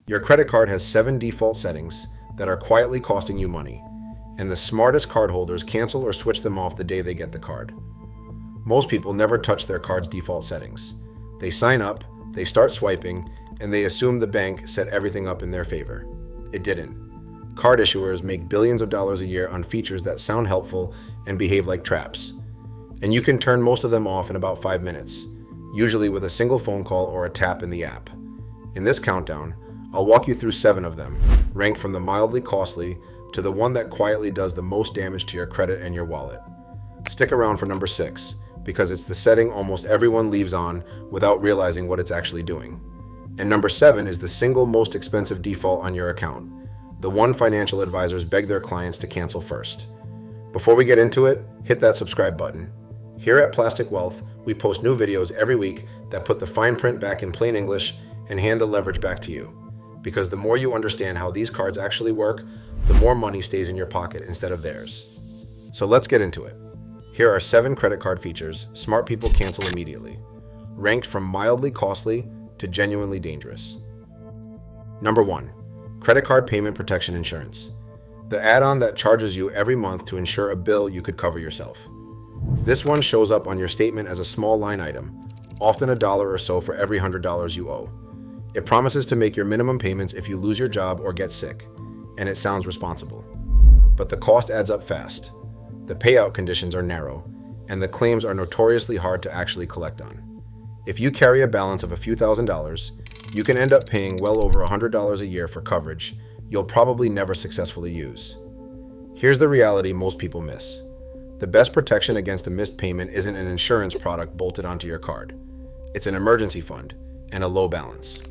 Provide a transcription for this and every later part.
Your credit card has 7 default settings that are quietly costing you money, and the smartest cardholders cancel or switch them off the day they get the card. Most people never touch their card's default settings. They sign up, they start swiping, and they assume the bank set everything up in their favor. It didn't. Card issuers make billions of dollars a year on features that sound helpful and behave like traps. And you can turn most of them off in about 5 minutes, usually with a single phone call or a tap in the app. In this countdown, I'll walk you through 7 of them, ranked from the mildly costly to the one that quietly does the most damage to your credit and your wallet. Stick around for number 6, because it's the setting almost everyone leaves on without realizing what it's actually doing. And number 7 is the single most expensive default on your account, the one financial advisors beg their clients to cancel first. Before we get into it, hit that subscribe button. Here at Plastic Wealth, we post new videos every week that put the fine print back in plain English and hand the leverage back to you. Because the more you understand how these cards actually work, the more money stays in your pocket instead of theirs. So let's get into it. Here are 7 credit card features smart people cancel immediately, ranked from mildly costly to genuinely dangerous. Number 1. Credit card payment protection insurance. The add-on that charges you every month to insure a bill you could cover yourself. This one shows up on your statement as a small line item, often $1 or so for every $100 you owe. It promises to make your minimum payments if you lose your job or get sick, and it sounds responsible. But the cost adds up fast. The payout conditions are narrow, and the claims are notoriously hard to actually collect on. If you carry a balance of a few $1,000s, you can end up paying well over $100 a year for coverage you'll probably never successfully use. Here's the reality most people miss. The best protection against a missed payment isn't an insurance product bolted onto your card. It's an emergency fund and a low balance.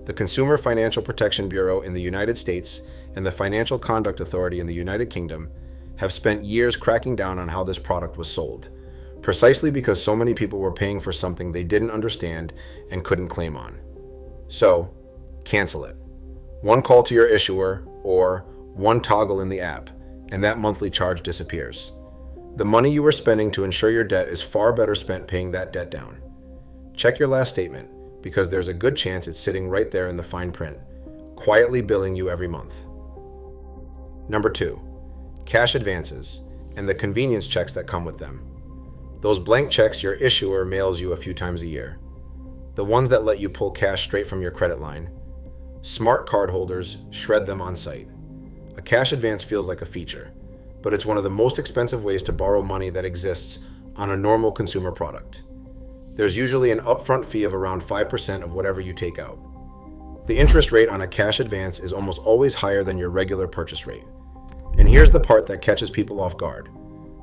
The Consumer Financial Protection Bureau in the United States and the Financial Conduct Authority in the United Kingdom have spent years cracking down on how this product was sold, precisely because so many people were paying for something they didn't understand and couldn't claim on. So, cancel it. One call to your issuer or one toggle in the app, and that monthly charge disappears. The money you were spending to insure your debt is far better spent paying that debt down. Check your last statement, because there's a good chance it's sitting right there in the fine print, quietly billing you every month. Number 2. Cash advances and the convenience checks that come with them. Those blank checks your issuer mails you a few times a year. The ones that let you pull cash straight from your credit line. Smart cardholders shred them on site. A cash advance feels like a feature, but it's one of the most expensive ways to borrow money that exists on a normal consumer product. There's usually an upfront fee of around 5% of whatever you take out. The interest rate on a cash advance is almost always higher than your regular purchase rate. And here's the part that catches people off guard.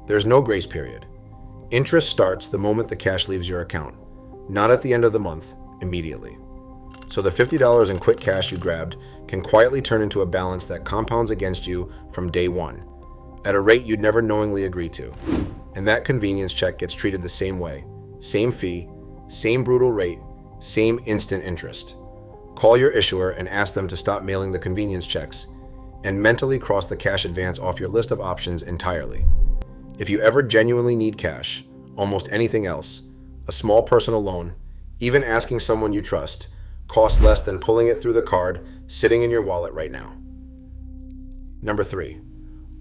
There's no grace period. Interest starts the moment the cash leaves your account, not at the end of the month, immediately. So the $50 in quick cash you grabbed can quietly turn into a balance that compounds against you from day one, at a rate you'd never knowingly agree to. And that convenience check gets treated the same way. Same fee, same brutal rate, same instant interest. Call your issuer and ask them to stop mailing the convenience checks and mentally cross the cash advance off your list of options entirely. If you ever genuinely need cash, almost anything else, a small personal loan, even asking someone you trust, costs less than pulling it through the card sitting in your wallet right now. Number 3.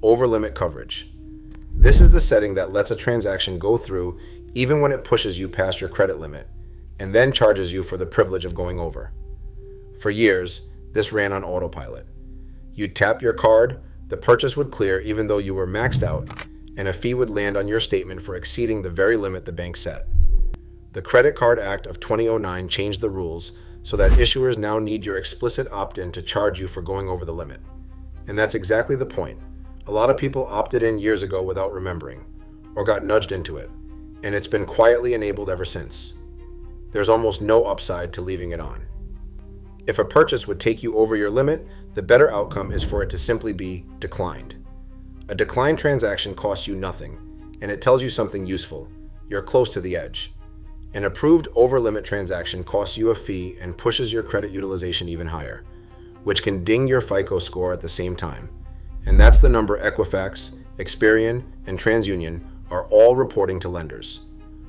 Over-limit coverage. This is the setting that lets a transaction go through even when it pushes you past your credit limit, and then charges you for the privilege of going over. For years, this ran on autopilot. You'd tap your card, the purchase would clear even though you were maxed out, and a fee would land on your statement for exceeding the very limit the bank set. The Credit Card Act of 2009 changed the rules so that issuers now need your explicit opt-in to charge you for going over the limit. And that's exactly the point. A lot of people opted in years ago without remembering, or got nudged into it, and it's been quietly enabled ever since. There's almost no upside to leaving it on. If a purchase would take you over your limit, the better outcome is for it to simply be declined. A declined transaction costs you nothing, and it tells you something useful. You're close to the edge. An approved over-limit transaction costs you a fee and pushes your credit utilization even higher, which can ding your FICO score at the same time. And that's the number Equifax, Experian, and TransUnion are all reporting to lenders.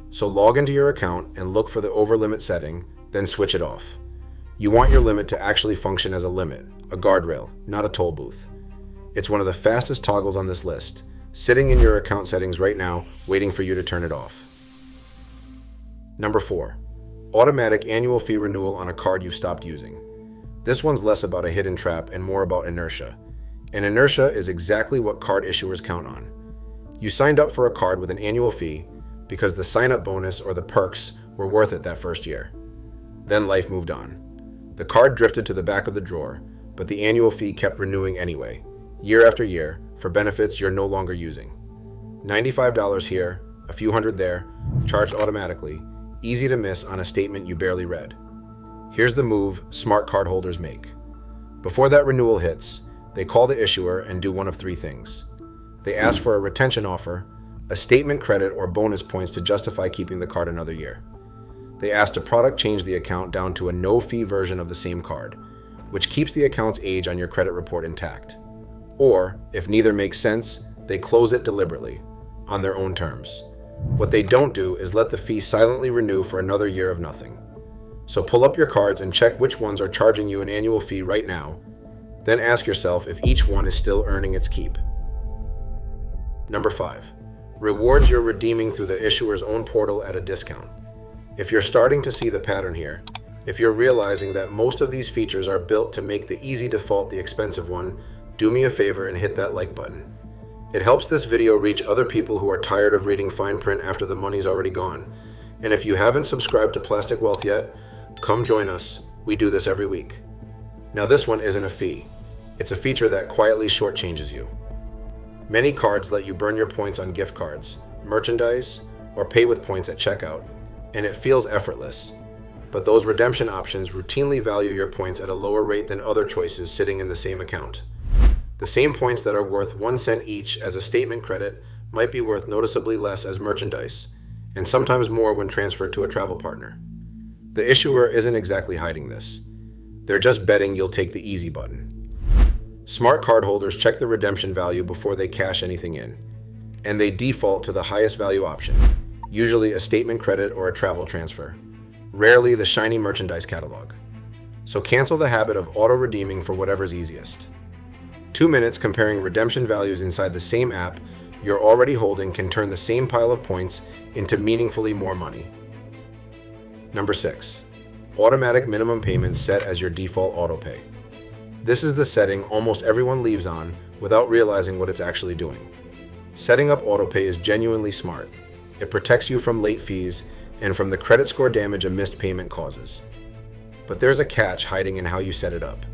So log into your account and look for the over-limit setting, then switch it off. You want your limit to actually function as a limit, a guardrail, not a toll booth. It's one of the fastest toggles on this list, sitting in your account settings right now, waiting for you to turn it off. Number 4. Automatic annual fee renewal on a card you've stopped using. This one's less about a hidden trap and more about inertia. And inertia is exactly what card issuers count on. You signed up for a card with an annual fee because the sign-up bonus or the perks were worth it that first year. Then life moved on. The card drifted to the back of the drawer, but the annual fee kept renewing anyway, year after year, for benefits you're no longer using. $95 here, a few hundred there, charged automatically, easy to miss on a statement you barely read. Here's the move smart card holders make. Before that renewal hits, they call the issuer and do one of 3 things. They ask for a retention offer, a statement credit or bonus points to justify keeping the card another year. They ask to product change the account down to a no-fee version of the same card, which keeps the account's age on your credit report intact. Or, if neither makes sense, they close it deliberately, on their own terms. What they don't do is let the fee silently renew for another year of nothing. So pull up your cards and check which ones are charging you an annual fee right now, then ask yourself if each one is still earning its keep. Number 5. Rewards you're redeeming through the issuer's own portal at a discount. If you're starting to see the pattern here, if you're realizing that most of these features are built to make the easy default the expensive one, do me a favor and hit that like button. It helps this video reach other people who are tired of reading fine print after the money's already gone. And if you haven't subscribed to Plastic Wealth yet, come join us. We do this every week. Now this one isn't a fee. It's a feature that quietly shortchanges you. Many cards let you burn your points on gift cards, merchandise, or pay with points at checkout, and it feels effortless. But those redemption options routinely value your points at a lower rate than other choices sitting in the same account. The same points that are worth 1 cent each as a statement credit might be worth noticeably less as merchandise, and sometimes more when transferred to a travel partner. The issuer isn't exactly hiding this. They're just betting you'll take the easy button. Smart cardholders check the redemption value before they cash anything in, and they default to the highest value option, usually a statement credit or a travel transfer, rarely the shiny merchandise catalog. So cancel the habit of auto-redeeming for whatever's easiest. 2 minutes comparing redemption values inside the same app you're already holding can turn the same pile of points into meaningfully more money. Number 6. Automatic minimum payments set as your default autopay. This is the setting almost everyone leaves on without realizing what it's actually doing. Setting up autopay is genuinely smart. It protects you from late fees and from the credit score damage a missed payment causes. But there's a catch hiding in how you set it up.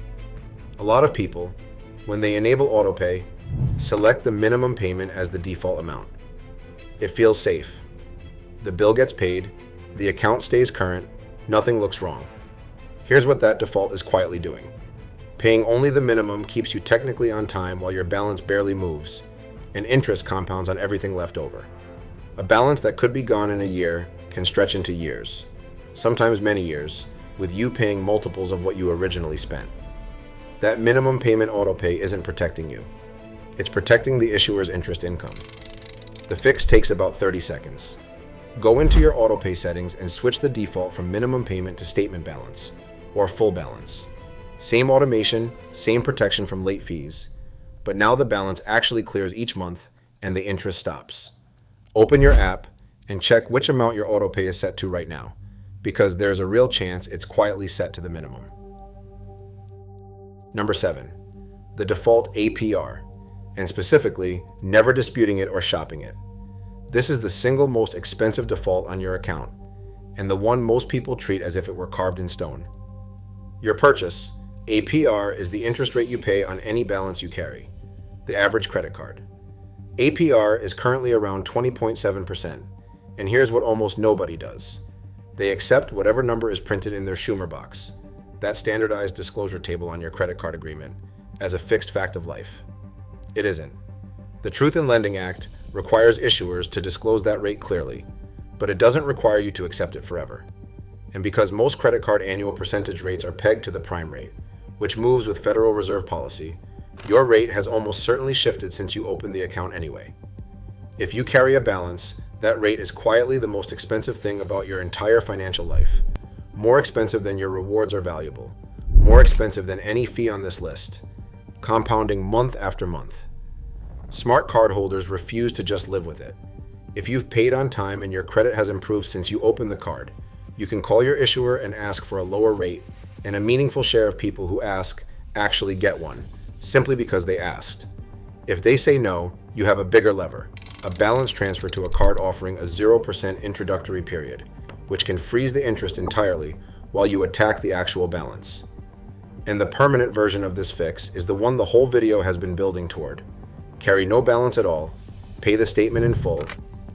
A lot of people, when they enable autopay, select the minimum payment as the default amount. It feels safe. The bill gets paid, the account stays current, nothing looks wrong. Here's what that default is quietly doing. Paying only the minimum keeps you technically on time while your balance barely moves, and interest compounds on everything left over. A balance that could be gone in a year can stretch into years, sometimes many years, with you paying multiples of what you originally spent. That minimum payment autopay isn't protecting you. It's protecting the issuer's interest income. The fix takes about 30 seconds. Go into your autopay settings and switch the default from minimum payment to statement balance, or full balance. Same automation, same protection from late fees, but now the balance actually clears each month and the interest stops. Open your app and check which amount your autopay is set to right now, because there's a real chance it's quietly set to the minimum. Number 7. The default APR, and specifically, never disputing it or shopping it. This is the single most expensive default on your account, and the one most people treat as if it were carved in stone. Your purchase, APR, is the interest rate you pay on any balance you carry, the average credit card. APR is currently around 20.7%, and here's what almost nobody does. They accept whatever number is printed in their Schumer box, that standardized disclosure table on your credit card agreement, as a fixed fact of life. It isn't. The Truth in Lending Act requires issuers to disclose that rate clearly, but it doesn't require you to accept it forever. And because most credit card annual percentage rates are pegged to the prime rate, which moves with Federal Reserve policy, your rate has almost certainly shifted since you opened the account anyway. If you carry a balance, that rate is quietly the most expensive thing about your entire financial life, More expensive than your rewards are valuable. More expensive than any fee on this list. Compounding month after month. Smart cardholders refuse to just live with it. If you've paid on time and your credit has improved since you opened the card, you can call your issuer and ask for a lower rate, and a meaningful share of people who ask actually get one, simply because they asked. If they say no, you have a bigger lever, a balance transfer to a card offering a 0% introductory period, which can freeze the interest entirely while you attack the actual balance. And the permanent version of this fix is the one the whole video has been building toward. Carry no balance at all, pay the statement in full,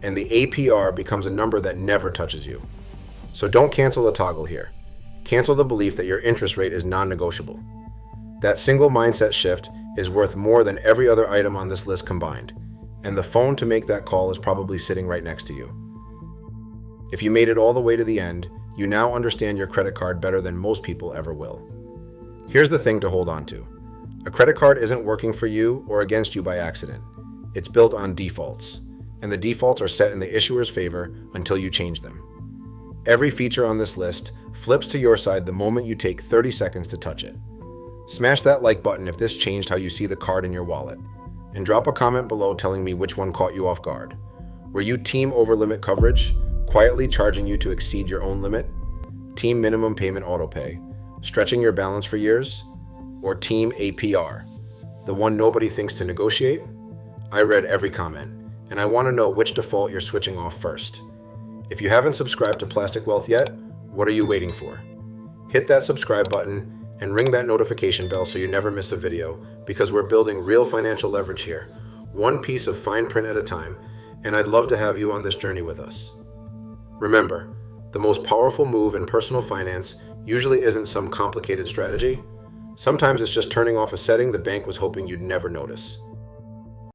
and the APR becomes a number that never touches you. So don't cancel the toggle here. Cancel the belief that your interest rate is non-negotiable. That single mindset shift is worth more than every other item on this list combined, and the phone to make that call is probably sitting right next to you. If you made it all the way to the end, you now understand your credit card better than most people ever will. Here's the thing to hold on to. A credit card isn't working for you or against you by accident. It's built on defaults, and the defaults are set in the issuer's favor until you change them. Every feature on this list flips to your side the moment you take 30 seconds to touch it. Smash that like button if this changed how you see the card in your wallet, and drop a comment below telling me which one caught you off guard. Were you team over-limit coverage, quietly charging you to exceed your own limit? Team minimum payment autopay, stretching your balance for years? Or team APR, the one nobody thinks to negotiate? I read every comment, and I want to know which default you're switching off first. If you haven't subscribed to Plastic Wealth yet, what are you waiting for? Hit that subscribe button and ring that notification bell so you never miss a video, because we're building real financial leverage here, one piece of fine print at a time, and I'd love to have you on this journey with us. Remember, the most powerful move in personal finance usually isn't some complicated strategy. Sometimes it's just turning off a setting the bank was hoping you'd never notice.